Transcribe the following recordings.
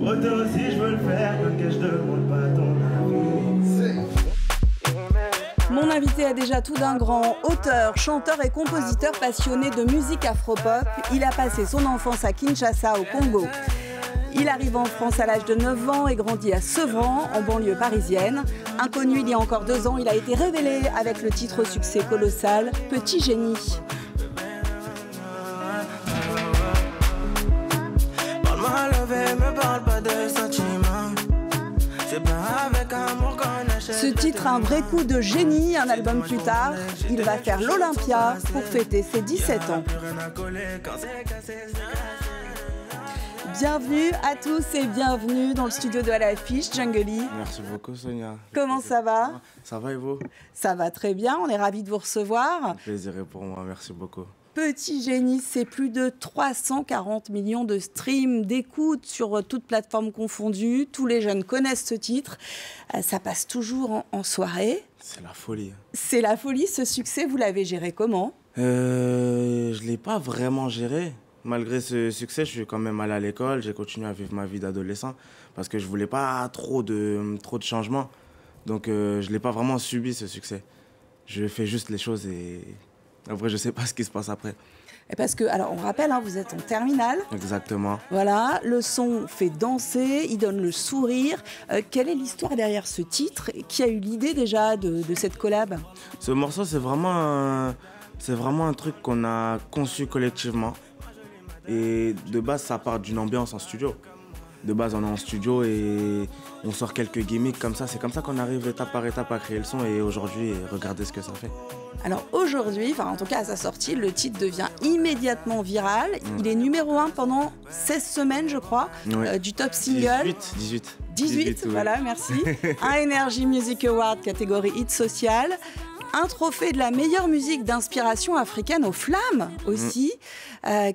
Autant aussi je veux le faire, que je demande pas ton avis. Mon invité a déjà tout d'un grand, auteur, chanteur et compositeur passionné de musique afro-pop. Il a passé son enfance à Kinshasa, au Congo. Il arrive en France à l'âge de 9 ans et grandit à Sevran, en banlieue parisienne. Inconnu il y a encore 2 ans, il a été révélé avec le titre au succès colossal « Petit génie ». Ce titre a un vrai coup de génie. Un album plus tard, il va faire l'Olympia pour fêter ses 17 ans. Bienvenue à tous et bienvenue dans le studio de À l'affiche, Djungly. Merci beaucoup Sonia. Comment ça va? Ça va et vous? Ça va très bien, on est ravis de vous recevoir. Un plaisir est pour moi, merci beaucoup. Petit génie, c'est plus de 340 millions de streams, d'écoutes sur toutes plateformes confondues. Tous les jeunes connaissent ce titre. Ça passe toujours en soirée. C'est la folie. C'est la folie, ce succès, vous l'avez géré comment? Je ne l'ai pas vraiment géré. Malgré ce succès, je suis quand même allé à l'école. J'ai continué à vivre ma vie d'adolescent parce que je ne voulais pas trop de changements. Donc je ne l'ai pas vraiment subi, ce succès. Je fais juste les choses et après, je ne sais pas ce qui se passe après. Et parce que, alors on rappelle, hein, vous êtes en terminale. Exactement. Voilà, le son fait danser, il donne le sourire. Quelle est l'histoire derrière ce titre? Qui a eu l'idée déjà de cette collab? Ce morceau, c'est vraiment un truc qu'on a conçu collectivement. Et de base, ça part d'une ambiance en studio. De base, on est en studio et on sort quelques gimmicks comme ça. C'est comme ça qu'on arrive étape par étape à créer le son. Et aujourd'hui, regardez ce que ça fait. Alors aujourd'hui, en tout cas à sa sortie, le titre devient immédiatement viral. Il est numéro 1 pendant 16 semaines, je crois, du top single. 18, oui. Voilà, merci. Un Energy Music Award catégorie hit social. Un trophée de la meilleure musique d'inspiration africaine aux flammes aussi.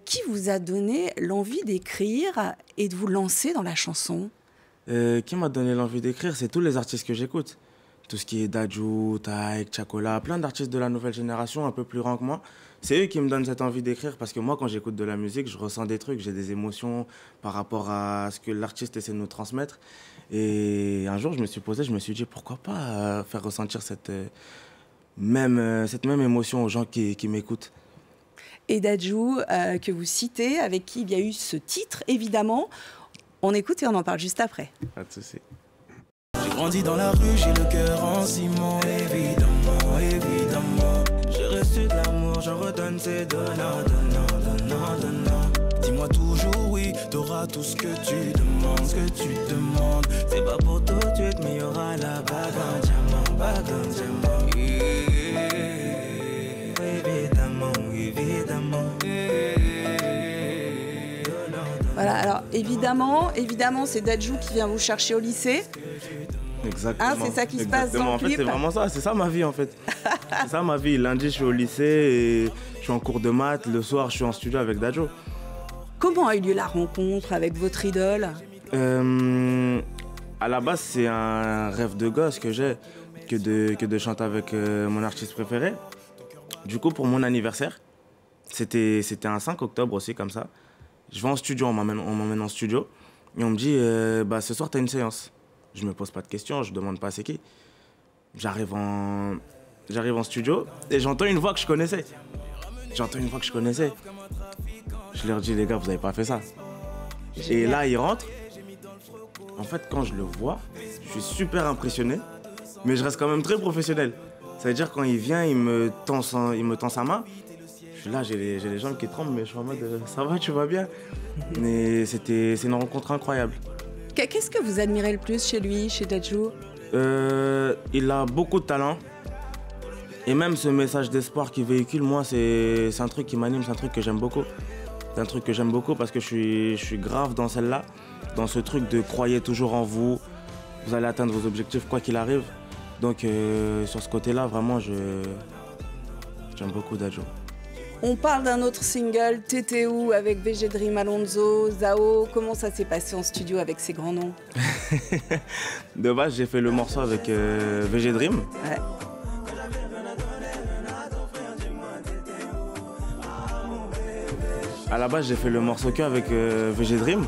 Qui vous a donné l'envie d'écrire et de vous lancer dans la chanson? Qui m'a donné l'envie d'écrire? C'est tous les artistes que j'écoute. Tout ce qui est Dadju, Taïk, Chakola, plein d'artistes de la nouvelle génération, un peu plus grands que moi. C'est eux qui me donnent cette envie d'écrire parce que moi, quand j'écoute de la musique, je ressens des trucs, j'ai des émotions par rapport à ce que l'artiste essaie de nous transmettre. Et un jour, je me suis posé, je me suis dit, pourquoi pas faire ressentir cette même émotion aux gens qui m'écoutent. Et Dadju, que vous citez, avec qui il y a eu ce titre, évidemment. On écoute et on en parle juste après. Pas de souci. J'ai grandi dans la rue, j'ai le cœur en ciment, évidemment, évidemment. J'ai reçu de l'amour, j'en redonne, c'est donnant, donnant, donnant, donnant. Dis-moi toujours oui, t'auras tout ce que tu demandes, ce que tu demandes. C'est pas pour tout de suite, mais y'aura la bague en diamant, bague en diamant. Évidemment, évidemment. Voilà, alors évidemment, c'est Dadju qui vient vous chercher au lycée. Exactement. Hein, c'est ça qui se passe dans le clip. En fait, c'est vraiment ça. C'est ça ma vie, en fait. C'est ça ma vie. Lundi, je suis au lycée et je suis en cours de maths. Le soir, je suis en studio avec Dadju. Comment a eu lieu la rencontre avec votre idole? À la base, c'est un rêve de gosse que j'ai, que de chanter avec mon artiste préféré. Du coup, pour mon anniversaire, c'était un 5 octobre aussi, comme ça. Je vais en studio, on m'emmène en studio. Et on me dit, ce soir, tu as une séance. Je me pose pas de questions, je demande pas c'est qui. J'arrive en studio et j'entends une voix que je connaissais. Je leur dis, les gars, vous avez pas fait ça. Et là, ils rentrent. En fait, quand je le vois, je suis super impressionné, mais je reste quand même très professionnel. Ça veut dire quand il vient, il me tend sa main. Je suis là, j'ai les jambes qui tremblent, mais je suis en mode, ça va, tu vas bien. Mais c'est une rencontre incroyable. Qu'est-ce que vous admirez le plus chez lui, chez Dadju? Il a beaucoup de talent. Et même ce message d'espoir qu'il véhicule, moi, c'est un truc qui m'anime, c'est un truc que j'aime beaucoup. C'est un truc que j'aime beaucoup parce que je suis grave dans celle-là, dans ce truc de croyez toujours en vous, vous allez atteindre vos objectifs quoi qu'il arrive. Donc sur ce côté-là, vraiment, j'aime beaucoup Dadju. On parle d'un autre single, TTU, avec VG Dream, Alonso, Zao. Comment ça s'est passé en studio avec ces grands noms? De base, j'ai fait le morceau avec VG Dream. Ouais. À la base, j'ai fait le morceau que avec VG Dream.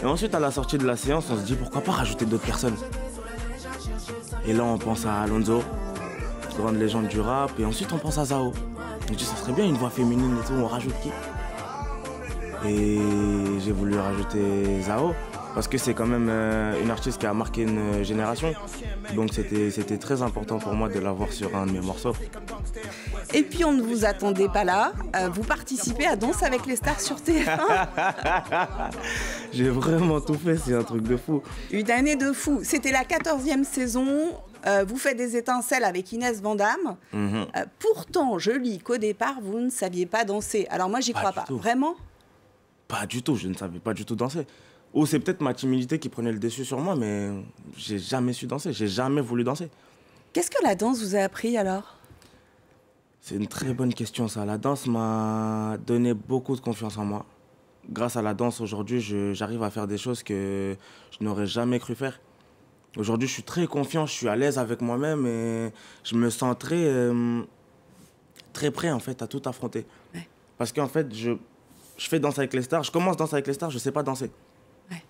Et ensuite, à la sortie de la séance, on se dit pourquoi pas rajouter d'autres personnes. Et là, on pense à Alonso, grande légende du rap, et ensuite on pense à Zao. On dit ça serait bien une voix féminine et tout, on rajoute qui? Et j'ai voulu rajouter Zao, parce que c'est quand même une artiste qui a marqué une génération. Donc c'était très important pour moi de l'avoir sur un de mes morceaux. Et puis on ne vous attendait pas là, vous participez à Danse avec les stars sur TF1. J'ai vraiment tout fait, c'est un truc de fou. Une année de fou, c'était la 14e saison, vous faites des étincelles avec Inès Van Damme. Pourtant, je lis qu'au départ, vous ne saviez pas danser. Alors moi, j'y crois pas. Vraiment? Pas du tout, je ne savais pas du tout danser. Ou c'est peut-être ma timidité qui prenait le dessus sur moi, mais j'ai jamais su danser, j'ai jamais voulu danser. Qu'est-ce que la danse vous a appris alors? C'est une très bonne question ça. La danse m'a donné beaucoup de confiance en moi. Grâce à la danse aujourd'hui, j'arrive à faire des choses que je n'aurais jamais cru faire. Aujourd'hui, je suis très confiant, je suis à l'aise avec moi-même et je me sens très prêt en fait à tout affronter. Ouais. Parce qu'en fait, je fais Danse avec les stars, je commence Danse avec les stars, je ne sais pas danser. Ouais.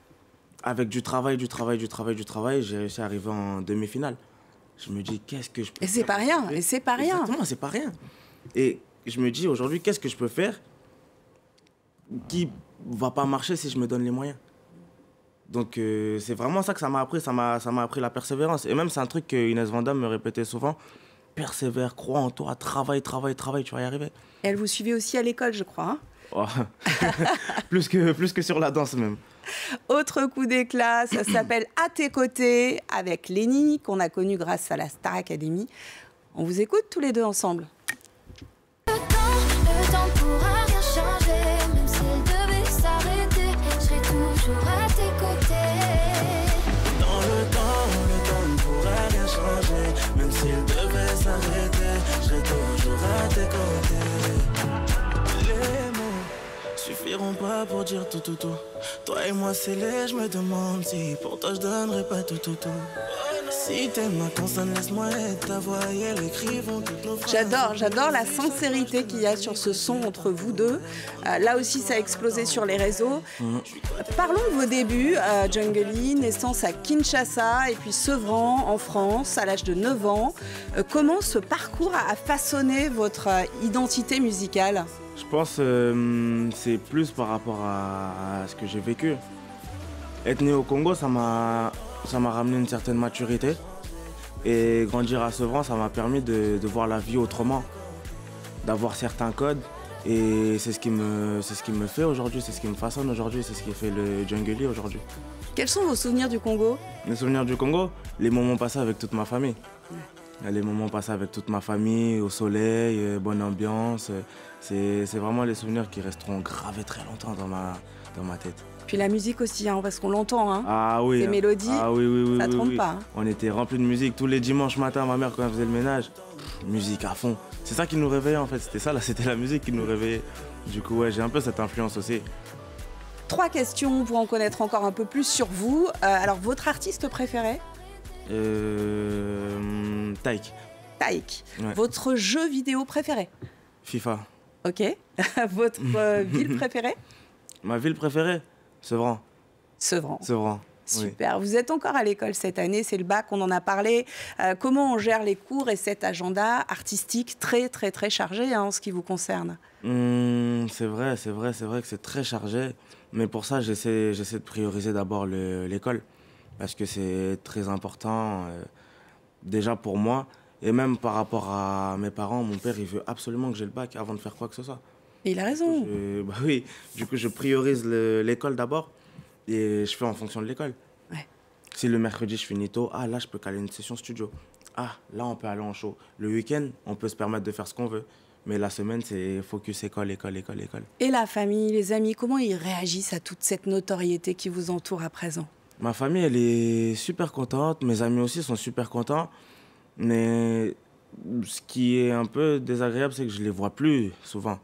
Avec du travail, j'ai réussi à arriver en demi-finale. Je me dis, qu'est-ce que je peux faire? Et c'est pas rien, et c'est pas rien. Exactement, c'est pas rien. Et je me dis, aujourd'hui, qu'est-ce que je peux faire qui va pas marcher si je me donne les moyens? Donc, c'est vraiment ça que ça m'a appris. Ça m'a appris la persévérance. Et même, c'est un truc que Inès Van Damme me répétait souvent. Persévère, crois en toi, travaille, tu vas y arriver. Et elle vous suivait aussi à l'école, je crois. Hein? Oh. plus que sur la danse même. Autre coup d'éclat, ça s'appelle À tes côtés avec Lénie, qu'on a connu grâce à la Star Academy. On vous écoute tous les deux ensemble. Le temps pourra rien changer, même s'il devait s'arrêter, je serai toujours à tes côtés. Dans le temps ne pourra rien changer, même s'il devait s'arrêter, je serai toujours à tes côtés. Les mots suffiront pas pour dire tout. Toi et moi c'est laid, je me demande si pour toi je donnerais pas tout. Si t'aimes ma consonne, laisse-moi être ta voix et elle écrivont toutes nos phrases. J'adore la sincérité qu'il y a sur ce son entre vous deux. Là aussi, ça a explosé sur les réseaux. Parlons de vos débuts. Djungeli, naissance à Kinshasa et puis Sevran en France à l'âge de 9 ans. Comment ce parcours a façonné votre identité musicale? Je pense c'est plus par rapport à ce que j'ai vécu. Être né au Congo, ça m'a ramené une certaine maturité. Et grandir à Sevran, ça m'a permis de voir la vie autrement, d'avoir certains codes. Et c'est ce qui me fait aujourd'hui, c'est ce qui me façonne aujourd'hui, c'est ce qui fait le Djungeli aujourd'hui. Quels sont vos souvenirs du Congo? Les souvenirs du Congo, les moments passés avec toute ma famille. Les moments passés avec toute ma famille, au soleil, bonne ambiance. C'est vraiment les souvenirs qui resteront gravés très longtemps dans ma tête. Puis la musique aussi, hein, parce qu'on l'entend, hein. Ah oui. Ces mélodies, ça ne trompe pas. Hein. On était remplis de musique. Tous les dimanches matin, ma mère, quand elle faisait le ménage, musique à fond. C'est ça qui nous réveillait en fait, c'était la musique qui nous réveillait. Du coup, ouais, j'ai un peu cette influence aussi. 3 questions pour en connaître encore un peu plus sur vous. Alors, votre artiste préféré? Taïk. Taïk. Ouais. Votre jeu vidéo préféré? FIFA. Ok. Votre ville préférée? Ma ville préférée? Sevran. Sevran. Sevran. Super. Oui. Vous êtes encore à l'école cette année, c'est le bac, on en a parlé. Comment on gère les cours et cet agenda artistique très, très, très chargé en ce qui vous concerne? C'est vrai que c'est très chargé. Mais pour ça, j'essaie de prioriser d'abord l'école. Parce que c'est très important, déjà pour moi. Et même par rapport à mes parents, mon père, il veut absolument que j'ai le bac avant de faire quoi que ce soit. Et il a raison. Oui, du coup, je priorise l'école d'abord et je fais en fonction de l'école. Ouais. Si le mercredi, je finis tôt, là, je peux caler une session studio. Là, on peut aller en show. Le week-end, on peut se permettre de faire ce qu'on veut. Mais la semaine, c'est focus école. Et la famille, les amis, comment ils réagissent à toute cette notoriété qui vous entoure à présent? Ma famille, elle est super contente. Mes amis aussi sont super contents. Mais ce qui est un peu désagréable, c'est que je les vois plus souvent.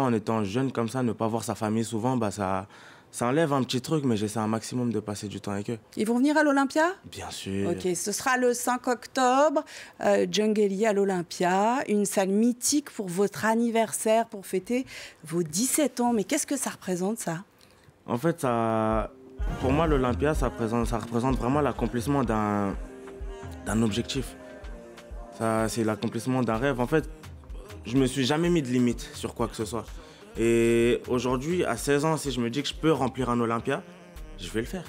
En étant jeune comme ça, ne pas voir sa famille souvent, ça enlève un petit truc, mais j'essaie un maximum de passer du temps avec eux. Ils vont venir à l'Olympia? Bien sûr. Ok, ce sera le 5 octobre, Djungeli à l'Olympia, une salle mythique pour votre anniversaire, pour fêter vos 17 ans. Mais qu'est-ce que ça représente, ça? En fait, pour moi, l'Olympia, ça représente vraiment l'accomplissement d'un objectif. C'est l'accomplissement d'un rêve. En fait, je me suis jamais mis de limite sur quoi que ce soit. Et aujourd'hui, à 16 ans, si je me dis que je peux remplir un Olympia, je vais le faire.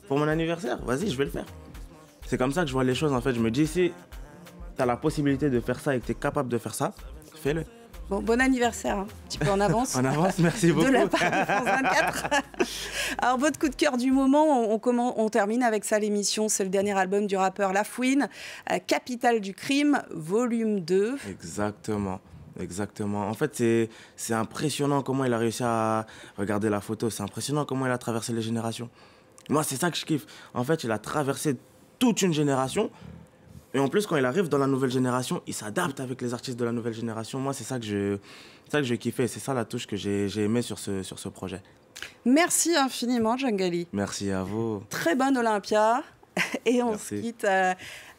Pour mon anniversaire, vas-y, je vais le faire. C'est comme ça que je vois les choses, en fait. Je me dis, si tu as la possibilité de faire ça et que tu es capable de faire ça, fais-le. Bon anniversaire, hein. Un petit peu en avance. En avance, merci beaucoup. De la part de France 24. Alors, votre coup de cœur du moment, on termine avec ça l'émission. C'est le dernier album du rappeur La Fouine, Capitale du crime, volume 2. Exactement. En fait, c'est impressionnant comment il a réussi à regarder la photo. C'est impressionnant comment il a traversé les générations. Moi, c'est ça que je kiffe. En fait, il a traversé toute une génération. Et en plus, quand il arrive dans la nouvelle génération, il s'adapte avec les artistes de la nouvelle génération. Moi, c'est ça que je kiffais. C'est ça la touche que j'ai aimée sur ce projet. Merci infiniment, Djangali. Merci à vous. Très bonne Olympia. Et on se quitte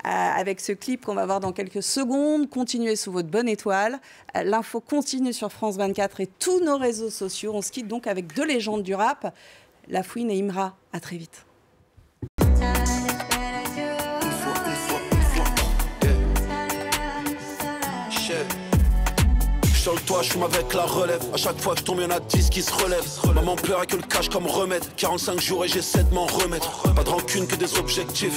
avec ce clip qu'on va voir dans quelques secondes. Continuez sous votre bonne étoile. L'info continue sur France 24 et tous nos réseaux sociaux. On se quitte donc avec deux légendes du rap, La Fouine et Imra. À très vite. Sur le toit, je fume avec la relève. À chaque fois que je tombe, y'en a 10 qui se relèvent. Maman pleure et que le cash comme remède. 45 jours et j'essaie de m'en remettre. Pas de rancune que des objectifs.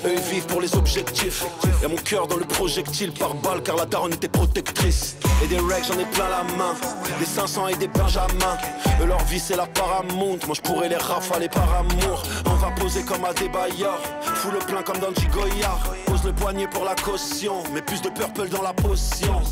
Eux ils vivent pour les objectifs. Y'a mon cœur dans le projectile par balle car la daronne était protectrice. Et des racks j'en ai plein la main. Des 500 et des Benjamins. Eux leur vie c'est la Paramount. Moi je pourrais les rafaler par amour. On va poser comme à des baillards. Fous le plein comme dans Goyard. Pose le poignet pour la caution. Mais plus de purple dans la potion.